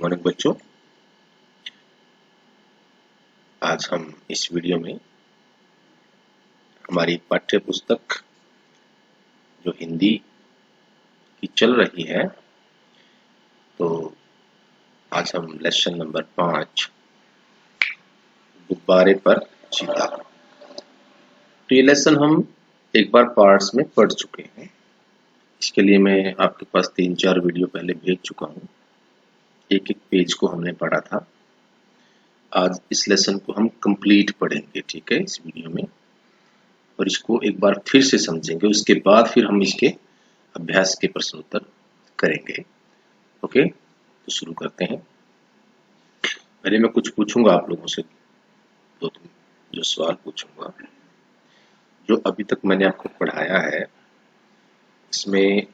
Morning बच्चों, आज हम इस वीडियो में हमारी पाठ्य पुस्तक जो हिंदी की चल रही है, तो आज हम लेसन नंबर 5 गुब्बारे पर चीता। तो ये लेसन हम एक बार पार्ट्स में पढ़ चुके हैं। इसके लिए मैं आपके पास 3-4 वीडियो पहले भेज चुका हूँ। एक एक पेज को हमने पढ़ा था। आज इस लेसन को हम कंप्लीट पढ़ेंगे, ठीक है, इस वीडियो में, और इसको एक बार फिर से समझेंगे। उसके बाद फिर हम इसके अभ्यास के प्रश्न उत्तर करेंगे। ओके, तो शुरू करते हैं। पहले मैं कुछ पूछूंगा आप लोगों से, दो तीन जो सवाल पूछूंगा जो अभी तक मैंने आपको पढ़ाया है। इसमें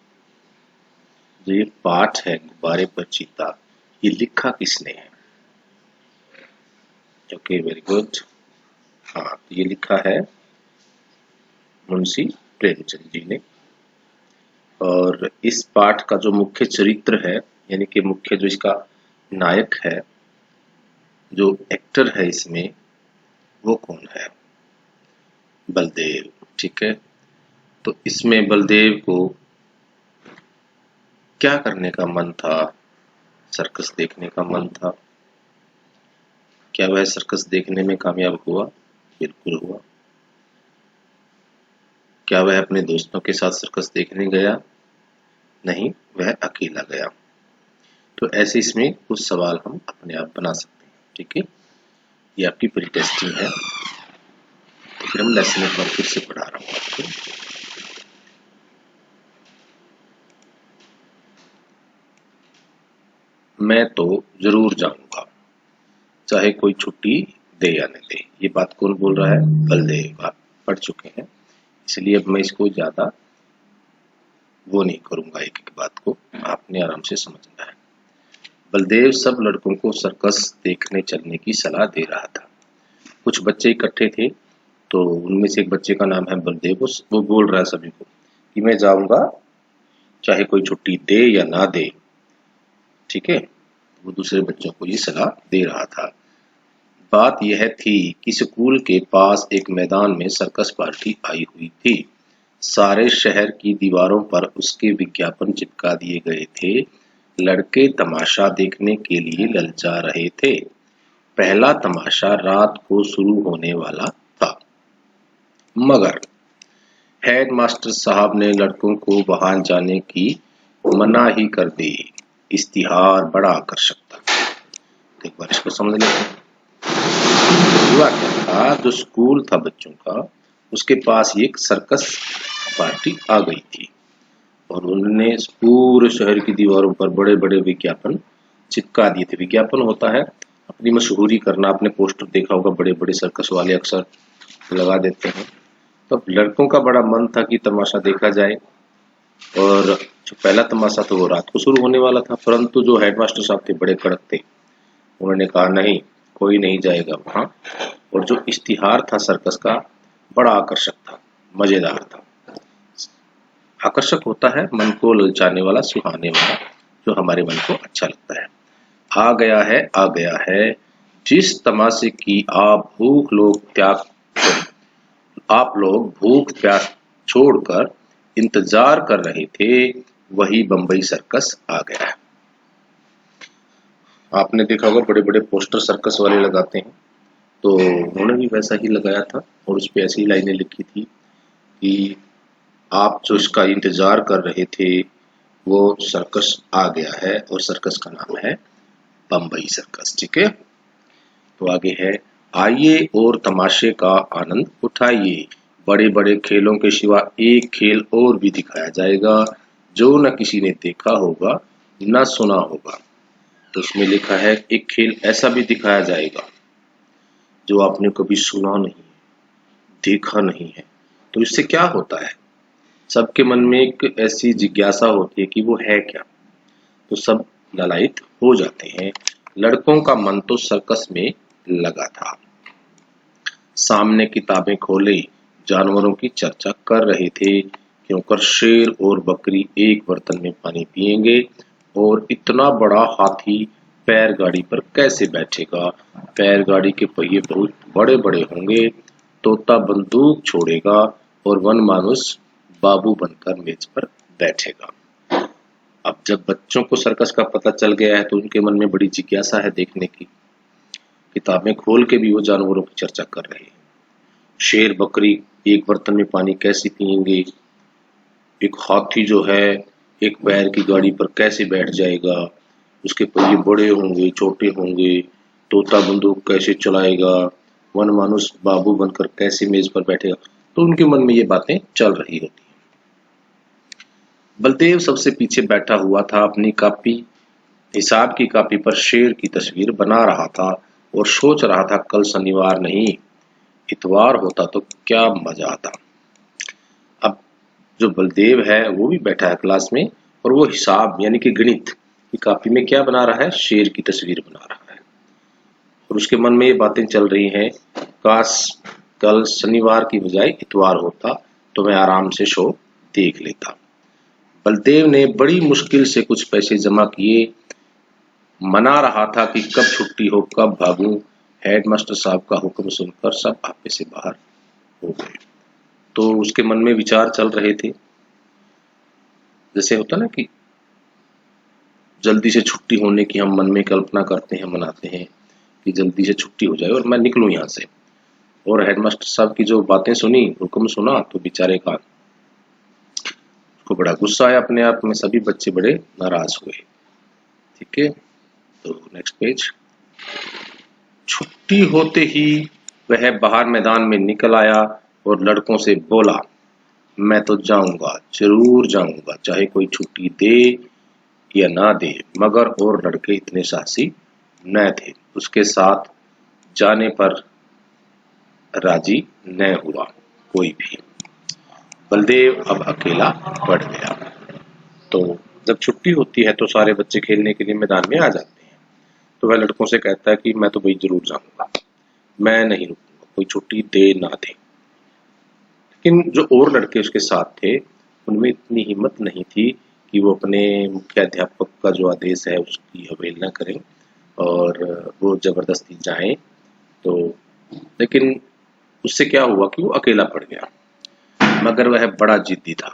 जो ये पाठ है गुब्बारे पर चीता, ये लिखा किसने है? Okay, very good. हाँ, तो ये लिखा है मुंशी प्रेमचंद जी ने। और इस पाठ का जो मुख्य चरित्र है, यानी कि मुख्य जो इसका नायक है, जो एक्टर है इसमें, वो कौन है? बलदेव, ठीक है। तो इसमें बलदेव को क्या करने का मन था? सर्कस देखने का मन था। क्या वह सर्कस देखने में कामयाब हुआ? बिल्कुल हुआ। क्या वह अपने दोस्तों के साथ सर्कस देखने गया? नहीं, वह अकेला गया। तो ऐसे इसमें कुछ सवाल हम अपने आप बना सकते हैं, ठीक है। ये आपकी प्री टेस्टिंग है। तो फिर हम लेसन एक बार फिर से पढ़ा रहा हूँ आपको। मैं तो जरूर जाऊंगा, चाहे कोई छुट्टी दे या न दे। ये बात कौन बोल रहा है? बलदेव। आप पढ़ चुके हैं, इसलिए अब मैं इसको ज्यादा वो नहीं करूंगा। एक एक बात को आपने आराम से समझना है। बलदेव सब लड़कों को सर्कस देखने चलने की सलाह दे रहा था। कुछ बच्चे इकट्ठे थे, तो उनमें से एक बच्चे का नाम है बलदेव। वो बोल रहा है सभी को कि मैं जाऊंगा, चाहे कोई छुट्टी दे या ना दे, ठीक है। वो दूसरे बच्चों को ये सलाह दे रहा था। बात यह थी कि स्कूल के पास एक मैदान में सर्कस पार्टी आई हुई थी। सारे शहर की दीवारों पर उसके विज्ञापन चिपका दिए गए थे। लड़के तमाशा देखने के लिए ललचा रहे थे। पहला तमाशा रात को शुरू होने वाला था, मगर हेडमास्टर साहब ने लड़कों को वहां जाने की मनाही कर दी। इश्तिहार बड़ा आकर्षक था। एक बार इसको समझ लेते हैं। हुआ क्या था, जो स्कूल था बच्चों का, उसके पास एक सर्कस पार्टी आ गई थी और उन्होंने पूरे शहर की दीवारों पर बड़े बड़े विज्ञापन चिपका दिए थे। विज्ञापन होता है अपनी मशहूरी करना। आपने पोस्टर देखा होगा, बड़े बड़े सर्कस वाले अक्सर लगा देते हैं। तो लड़कों का बड़ा मन था कि तमाशा देखा जाए, और जो पहला तमाशा था वो रात को शुरू होने वाला था। परंतु जो हेडमास्टर साहब थे बड़े कड़क थे, उन्होंने कहा नहीं, कोई नहीं जाएगा वहां। और जो इश्तिहार था सर्कस का, बड़ा आकर्षक था, मजेदार था। आकर्षक होता है मन को ललचाने वाला, सुहाने वाला, जो हमारे मन को अच्छा लगता है। आ गया है, आ गया है, जिस तमाशे की आप लोग भूख प्यास छोड़कर इंतजार कर रहे थे, वही बम्बई सर्कस आ गया है। आपने देखा होगा बड़े बड़े पोस्टर सर्कस वाले लगाते हैं, तो उन्होंने भी वैसा ही लगाया था और उस पे ऐसी लाइनें लिखी थी कि आप जो इसका इंतजार कर रहे थे वो सर्कस आ गया है, और सर्कस का नाम है बम्बई सर्कस, ठीक है। तो आगे है, आइए और तमाशे का आनंद उठाइए। बड़े बड़े खेलों के सिवा एक खेल और भी दिखाया जाएगा जो न किसी ने देखा होगा न सुना होगा। तो उसमें लिखा है एक खेल ऐसा भी दिखाया जाएगा जो आपने कभी सुना नहीं, देखा नहीं है। तो इससे क्या होता है? सबके मन में एक ऐसी जिज्ञासा होती है कि वो है क्या, तो सब ललायित हो जाते हैं। लड़कों का मन तो सर्कस में लगा था। सामने किताबें खोले जानवरों की चर्चा कर रहे थे, क्योंकि शेर और बकरी एक बर्तन में पानी पिएंगे और इतना बड़ा हाथी पैर गाड़ी पर कैसे बैठेगा, पैर गाड़ी के पहिए बहुत बड़े बड़े होंगे, तोता बंदूक छोड़ेगा और वन मानुस बाबू बनकर मेज पर बैठेगा। अब जब बच्चों को सर्कस का पता चल गया है तो उनके मन में बड़ी जिज्ञासा है देखने की। किताबें खोल के भी वो जानवरों की चर्चा कर रहे हैं। शेर बकरी एक बर्तन में पानी कैसे पिएंगे, एक हाथी जो है एक पैर की गाड़ी पर कैसे बैठ जाएगा, उसके पहिए बड़े होंगे छोटे होंगे, तोता बंदूक कैसे चलाएगा, वन मानुस बाबू बनकर कैसे मेज पर बैठेगा। तो उनके मन में ये बातें चल रही होती हैं। बलदेव सबसे पीछे बैठा हुआ था, अपनी कॉपी, हिसाब की कॉपी पर शेर की तस्वीर बना रहा था और सोच रहा था कल शनिवार नहीं इतवार होता तो क्या मजा आता। अब जो बलदेव है वो भी बैठा है क्लास में और वो हिसाब यानी कि गणित की कॉपी में क्या बना रहा है, शेर की तस्वीर बना रहा है। और उसके मन में ये बातें चल रही हैं, काश कल शनिवार की बजाय इतवार होता तो मैं आराम से शो देख लेता। बलदेव ने बड़ी मुश्किल से कुछ पैसे जमा किए, मना रहा था कि कब छुट्टी हो कब भागूं। हेडमास्टर साहब का हुक्म सुनकर सब आपे से बाहर हो गए। तो उसके मन में विचार चल रहे थे, जैसे होता ना कि जल्दी से छुट्टी होने की हम मन में कल्पना करते हैं, मनाते हैं कि जल्दी से छुट्टी हो जाए और मैं निकलूं यहाँ से। और हेडमास्टर साहब की जो बातें सुनी, हुक्म सुना, तो बेचारे का को बड़ा गुस्सा आया अपने आप में। सभी बच्चे बड़े नाराज हुए। ठीक है, तो नेक्स्ट पेज। छुट्टी होते ही वह बाहर मैदान में निकल आया और लड़कों से बोला, मैं तो जाऊंगा, जरूर जाऊंगा, चाहे कोई छुट्टी दे या ना दे। मगर और लड़के इतने साहसी न थे, उसके साथ जाने पर राजी न हुआ कोई भी। बलदेव अब अकेला पड़ गया। तो जब छुट्टी होती है तो सारे बच्चे खेलने के लिए मैदान में आ जाते हैं। तो वह लड़कों से कहता है कि मैं तो भाई जरूर जाऊंगा, मैं नहीं रुकूंगा, कोई छुट्टी दे ना दे। लेकिन जो और लड़के उसके साथ थे उनमें इतनी हिम्मत नहीं थी कि वो अपने मुख्याध्यापक का जो आदेश है उसकी अवहेलना करें और वो जबरदस्ती जाएं। तो लेकिन उससे क्या हुआ कि वो अकेला पड़ गया। मगर वह बड़ा जिद्दी था,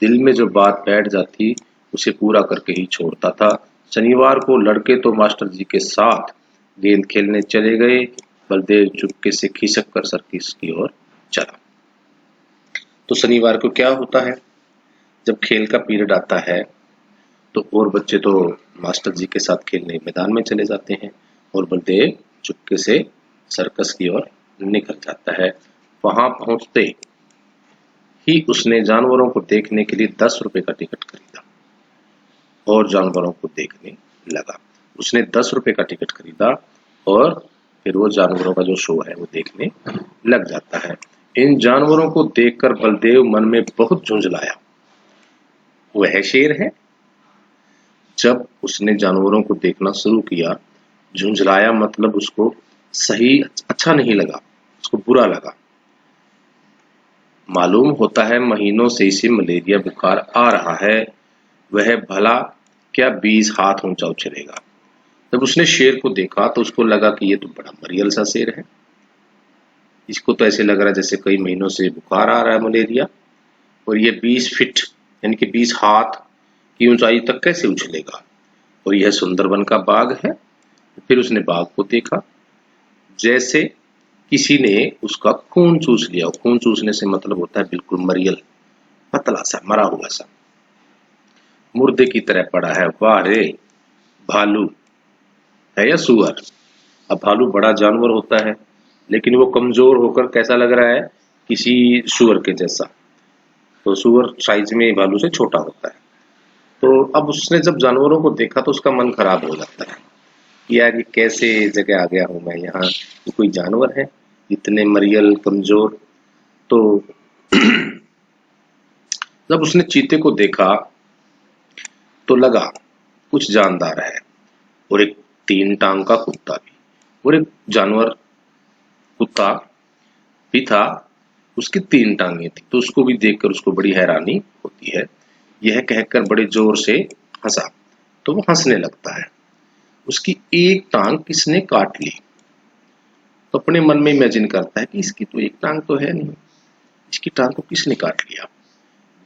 दिल में जो बात बैठ जाती उसे पूरा करके ही छोड़ता था। शनिवार को लड़के तो मास्टर जी के साथ गेंद खेलने चले गए। बलदेव चुपके से खिसक कर सर्कस की ओर चला। तो शनिवार को क्या होता है, जब खेल का पीरियड आता है तो और बच्चे तो मास्टर जी के साथ खेलने मैदान में चले जाते हैं और बलदेव चुपके से सर्कस की ओर निकल जाता है। वहां पहुंचते ही उसने जानवरों को देखने के लिए 10 रुपए का टिकट खरीदा और जानवरों को देखने लगा। उसने 10 रुपए का टिकट खरीदा और फिर वो जानवरों का जो शो है वो देखने लग जाता है। इन जानवरों को देखकर बलदेव मन में बहुत झुंझलाया। वह शेर है। जब उसने जानवरों को देखना शुरू किया, झुंझलाया मतलब उसको सही अच्छा नहीं लगा, उसको बुरा लगा। मालूम होता है महीनों से इसे मलेरिया बुखार आ रहा है, वह भला क्या 20 हाथ ऊंचा उछलेगा। जब उसने शेर को देखा तो उसको लगा कि ये तो बड़ा मरियल सा शेर है, इसको तो ऐसे लग रहा है जैसे कई महीनों से बुखार आ रहा है मलेरिया, और ये 20 फीट यानी कि 20 हाथ की ऊंचाई तक कैसे उछलेगा। और यह सुंदरबन का बाघ है। फिर उसने बाघ को देखा, जैसे किसी ने उसका खून चूस लिया। खून चूसने से मतलब होता है बिल्कुल मरियल, पतला सा, मरा हुआ सा, मुर्दे की तरह पड़ा है। वाह रे, भालू है या सुअर। अब भालू बड़ा जानवर होता है लेकिन वो कमजोर होकर कैसा लग रहा है, किसी सुअर के जैसा। तो सुअर साइज में भालू से छोटा होता है। तो अब उसने जब जानवरों को देखा तो उसका मन खराब हो जाता है, यार ये कैसे जगह आ गया हूं मैं यहाँ, ये कोई जानवर है इतने मरियल कमजोर। तो जब उसने चीते को देखा तो लगा कुछ जानदार है, और एक 3 टांग का कुत्ता भी, और एक जानवर कुत्ता भी था, उसकी 3 टांगे थी। तो उसको भी देखकर उसको बड़ी हैरानी होती है। यह कहकर बड़े जोर से हंसा तो वो हंसने लगता है। उसकी एक टांग किसने काट ली। तो अपने मन में इमेजिन करता है कि इसकी तो एक टांग तो है नहीं, इसकी टांग को किसने काट लिया।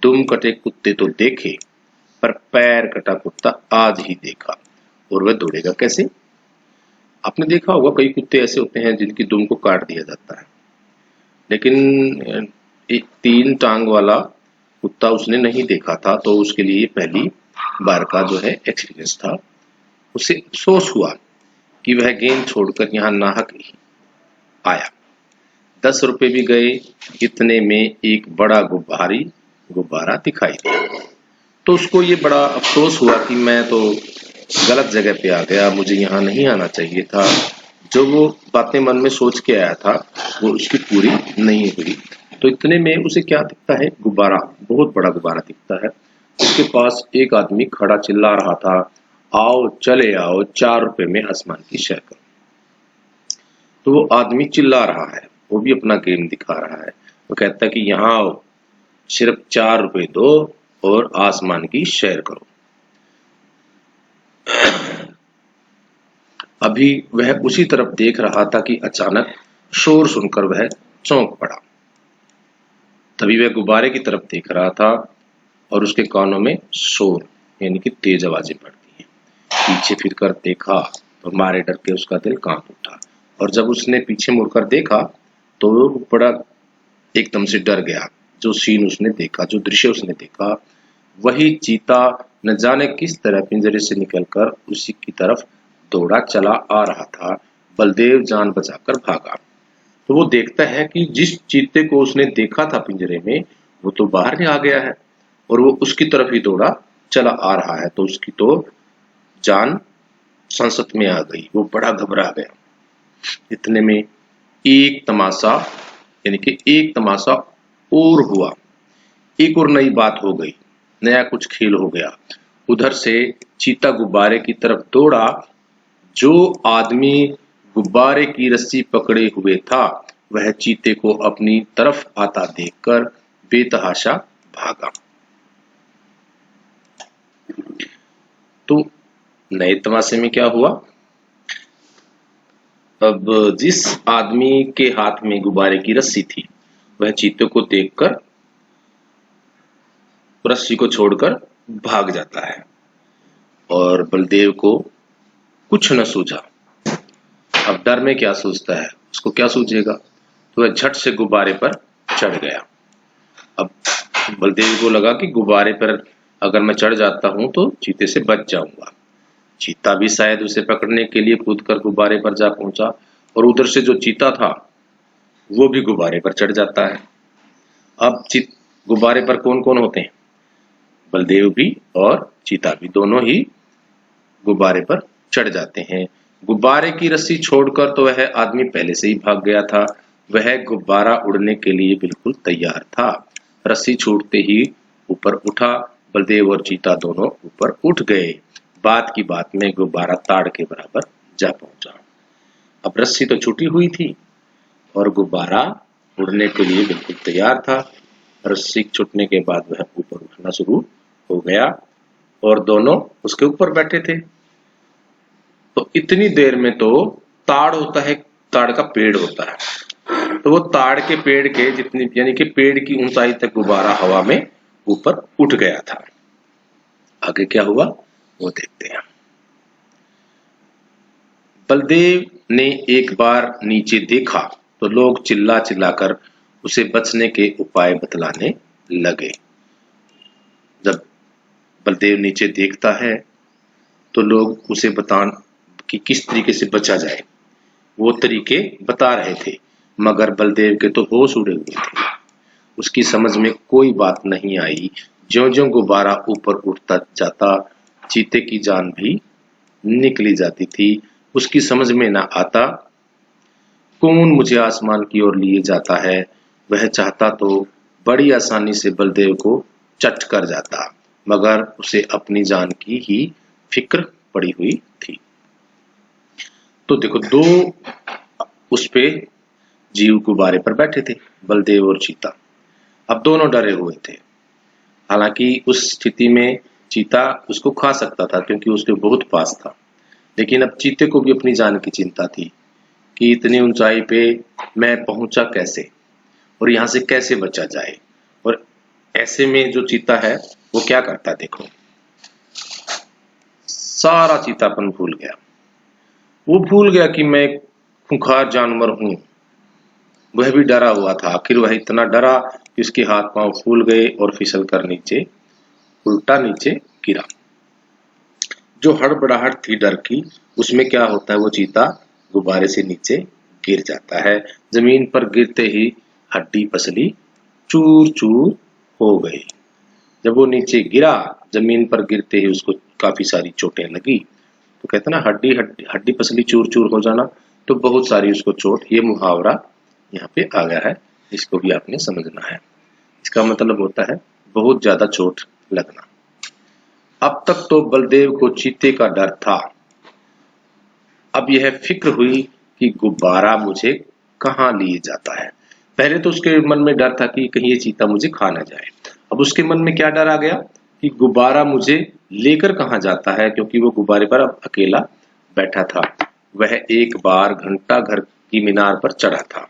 दुम कटे कुत्ते तो देखे, पर पैर कटा कुत्ता आज ही देखा। और वह दौड़ेगा कैसे। आपने देखा होगा कई कुत्ते ऐसे होते हैं जिनकी दुम को काट दिया जाता है, लेकिन एक 3 टांग वाला कुत्ता उसने नहीं देखा था, तो उसके लिए पहली बार का जो है एक्सपीरियंस था। उसे अफसोस हुआ कि वह गेंद छोड़कर यहाँ नाहक ही आया। 10 रुपए भी गए, इतने में एक बड़ा गुब्बारा दिखाई दिया। तो उसको ये बड़ा अफसोस हुआ कि मैं तो गलत जगह पे आ गया, मुझे यहाँ नहीं आना चाहिए था। जो वो बातें मन में सोच के आया था वो उसकी पूरी नहीं हुई। तो इतने में उसे क्या दिखता है, गुब्बारा, बहुत बड़ा गुब्बारा दिखता है। उसके पास एक आदमी खड़ा चिल्ला रहा था, आओ चले आओ, 4 रुपए में आसमान की सैर करो। तो वो आदमी चिल्ला रहा है, वो भी अपना गेम दिखा रहा है। वो कहता है कि यहाँ आओ, सिर्फ 4 रुपए दो और आसमान की सैर करो। अभी वह उसी तरफ देख रहा था कि अचानक शोर सुनकर वह चौंक पड़ा। तभी वह गुब्बारे की तरफ देख रहा था और उसके कानों में शोर यानी कि तेज आवाजें पड़ती हैं। पीछे फिरकर देखा तो मारे डर के उसका दिल कांप उठा, और जब उसने पीछे मुड़कर देखा तो वो बड़ा एकदम से डर गया। जो सीन उसने देखा, जो दृश्य उसने देखा, वही चीता न जाने किस तरह पिंजरे से निकलकर उसी की तरफ दौड़ा चला आ रहा था। बलदेव जान बचाकर भागा। तो वो देखता है कि जिस चीते को उसने देखा था पिंजरे में, वो तो बाहर आ गया है और वो उसकी तरफ ही दौड़ा चला आ रहा है। तो उसकी तो जान संसत में आ गई, वो बड़ा घबरा गया। इतने में एक तमाशा यानी कि एक तमाशा और हुआ, एक और नई बात हो गई, नया कुछ खेल हो गया। उधर से चीता गुब्बारे की तरफ दौड़ा। जो आदमी गुब्बारे की रस्सी पकड़े हुए था वह चीते को अपनी तरफ आता देखकर बेतहाशा भागा। तो नए तमाशे में क्या हुआ, अब जिस आदमी के हाथ में गुब्बारे की रस्सी थी वह चीते को देखकर रस्सी को छोड़कर भाग जाता है, और बलदेव को कुछ न सूझा। अब डर में क्या सूझता है, उसको क्या सूझेगा, तो वह झट से गुब्बारे पर चढ़ गया। अब बलदेव को लगा कि गुब्बारे पर अगर मैं चढ़ जाता हूं तो चीते से बच जाऊंगा। चीता भी शायद उसे पकड़ने के लिए कूदकर गुब्बारे पर जा पहुंचा, और उधर से जो चीता था वो भी गुब्बारे पर चढ़ जाता है। अब गुब्बारे पर कौन कौन होते हैं, बलदेव भी और चीता भी, दोनों ही गुब्बारे पर चढ़ जाते हैं। गुब्बारे की रस्सी छोड़कर तो वह आदमी पहले से ही भाग गया था। वह गुब्बारा उड़ने के लिए बिल्कुल तैयार था। रस्सी छूटते ही ऊपर उठा। बलदेव और चीता दोनों ऊपर उठ गए। बात की बात में गुब्बारा ताड़ के बराबर जा पहुंचा। अब रस्सी तो छूटी हुई थी और गुब्बारा उड़ने के लिए बिल्कुल तैयार था। रस्सी छूटने के बाद वह ऊपर उठना शुरू हो गया और दोनों उसके ऊपर बैठे थे। तो इतनी देर में तो ताड़ होता है, ताड़ का पेड़ होता है, तो वो ताड़ के पेड़ के जितनी यानी कि पेड़ की ऊंचाई तक गुब्बारा हवा में ऊपर उठ गया था। आगे क्या हुआ वो देखते हैं। बलदेव ने एक बार नीचे देखा तो लोग चिल्ला चिल्लाकर उसे बचने के उपाय बतलाने लगे। जब बलदेव नीचे देखता है तो लोग उसे बतान कि किस तरीके से बचा जाए, वो तरीके बता रहे थे, मगर बलदेव के तो होश उड़े हुए थे। उसकी समझ में कोई बात नहीं आई। ज्यों-ज्यों गुब्बारा ऊपर उठता जाता चीते की जान भी निकली जाती थी। उसकी समझ में ना आता कौन मुझे आसमान की ओर लिए जाता है। वह चाहता तो बड़ी आसानी से बलदेव को चट कर जाता, मगर उसे अपनी जान की ही फिक्र पड़ी हुई थी। तो देखो, दो उस पे जीव गुब्बारे पर बैठे थे, बलदेव और चीता। अब दोनों डरे हुए थे। हालांकि उस स्थिति में चीता उसको खा सकता था क्योंकि उसके बहुत पास था, लेकिन अब चीते को भी अपनी जान की चिंता थी कि इतनी ऊंचाई पे मैं पहुंचा कैसे और यहाँ से कैसे बचा जाए। और ऐसे में जो चीता है वो क्या करता है, देखो सारा चीतापन भूल गया। वो भूल गया कि मैं खूंखार जानवर हूं। वह भी डरा हुआ था। आखिर वह इतना डरा कि उसके हाथ पांव फूल गए और फिसल कर नीचे उल्टा नीचे गिरा। जो हड़बड़ाहट थी डर की, उसमें क्या होता है, वो चीता गुब्बारे से नीचे गिर जाता है। जमीन पर गिरते ही हड्डी पसली चूर चूर हो गई। जब वो नीचे गिरा, जमीन पर गिरते ही उसको काफी सारी चोटें लगी। तो कहते ना हड्डी हड्डी हड्डी पसली चूर चूर हो जाना, तो बहुत सारी उसको चोट, ये मुहावरा यहाँ पे आ गया है, इसको भी आपने समझना है। इसका मतलब होता है बहुत ज्यादा चोट लगना। अब तक तो बलदेव को चीते का डर था, अब यह फिक्र हुई कि गुब्बारा मुझे कहाँ लिए जाता है। पहले तो उसके मन में डर था कि कहीं ये चीता मुझे खा ना जाए। अब उसके मन में क्या डर आ गया कि गुब्बारा मुझे लेकर कहाँ जाता है, क्योंकि वो गुब्बारे पर अब अकेला बैठा था। वह एक बार घंटा घर की मीनार पर चढ़ा था।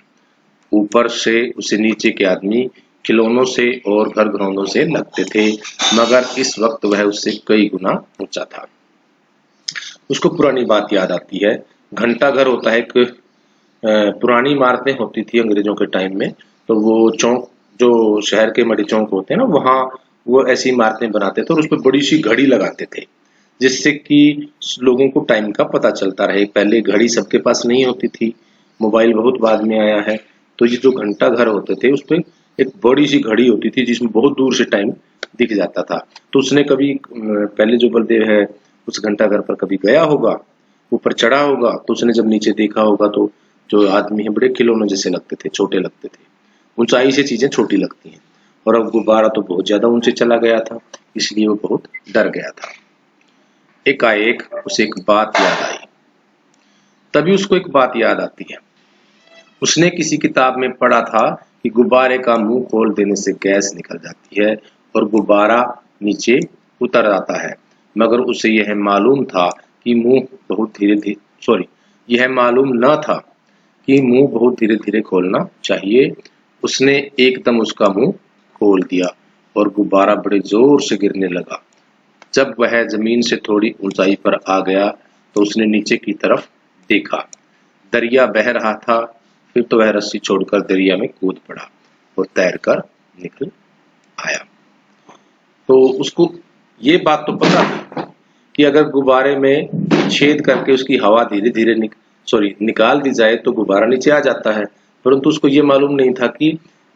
ऊपर से उसे नीचे के आदमी खिलौनों से और घर घरौंदों से लगते थे, मगर इस वक्त वह उससे कई गुना ऊंचा था। उसको पुरानी बात याद आती है। घंटा घर होता है एक पुरानी इमारतें होती थी अंग्रेजों के टाइम में, तो वो चौक जो शहर के बड़े चौक होते हैं ना, वहाँ वो ऐसी इमारतें बनाते थे और उस पर बड़ी सी घड़ी लगाते थे, जिससे कि लोगों को टाइम का पता चलता रहे। पहले घड़ी सबके पास नहीं होती थी, मोबाइल बहुत बाद में आया है। तो ये जो घंटा घर होते थे उस पर एक बड़ी सी घड़ी होती थी जिसमें बहुत दूर से टाइम दिख जाता था। तो उसने कभी पहले जो बलदेव है उस घंटा घर पर कभी गया होगा, ऊपर चढ़ा होगा, तो उसने जब नीचे देखा होगा तो जो आदमी है बड़े खिलौने जैसे लगते थे, छोटे लगते थे। ऊंचाई से चीजें छोटी लगती हैं, और अब गुब्बारा तो बहुत ज्यादा ऊंचे चला गया था, इसलिए वो बहुत डर गया था। एकाएक उसे एक बात याद आई। तभी उसको एक बात याद आती है। उसने किसी किताब में पढ़ा था कि गुब्बारे का मुंह खोल देने से गैस निकल जाती है और गुब्बारा नीचे उतर आता है। मगर उसे यह मालूम था कि मुंह बहुत धीरे धीरे यह मालूम न था कि मुंह बहुत धीरे धीरे खोलना चाहिए। उसने एकदम उसका मुंह खोल दिया और गुब्बारा बड़े जोर से गिरने लगा। जब वह जमीन से थोड़ी ऊंचाई पर आ गया तो उसने नीचे की तरफ देखा। दरिया बह रहा था। फिर तो वह रस्सी छोड़कर दरिया में कूद पड़ा और तैरकर निकल आया। तो उसको ये बात तो पता थी कि अगर गुब्बारे में छेद करके उसकी हवा धीरे धीरे निकाल दी जाए तो गुब्बारा नीचे आ जाता है, परंतु उसको ये मालूम नहीं था कि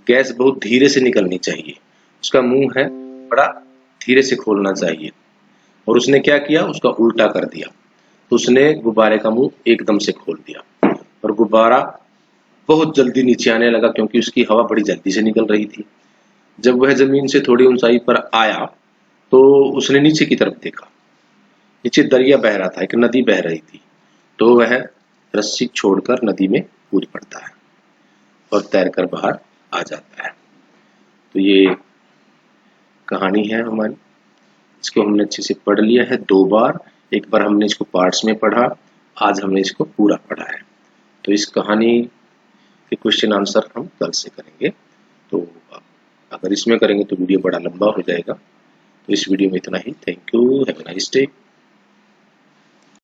गैस बहुत धीरे से निकलनी चाहिए। उसका मुंह है बड़ा धीरे से खोलना चाहिए, और उसने क्या किया, उसका उल्टा कर दिया। तो उसने गुब्बारे का मुंह एकदम से खोल दिया और गुब्बारा बहुत जल्दी नीचे आने लगा, क्योंकि उसकी हवा बड़ी जल्दी से निकल रही थी। जब वह जमीन से थोड़ी ऊंचाई पर आया तो उसने नीचे की तरफ देखा। नीचे दरिया बह रहा था, एक नदी बह रही थी। तो वह रस्सी छोड़कर नदी में कूद पड़ता है और तैरकर बाहर आ जाता है। तो ये कहानी है हमारी। इसको हमने अच्छे से पढ़ लिया है 2 बार। एक बार हमने इसको पार्ट्स में पढ़ा, आज हमने इसको पूरा पढ़ा है। तो इस कहानी के क्वेश्चन आंसर हम कल से करेंगे। तो अगर इसमें करेंगे तो वीडियो बड़ा लंबा हो जाएगा। तो इस वीडियो में इतना ही। Thank you, have a nice day.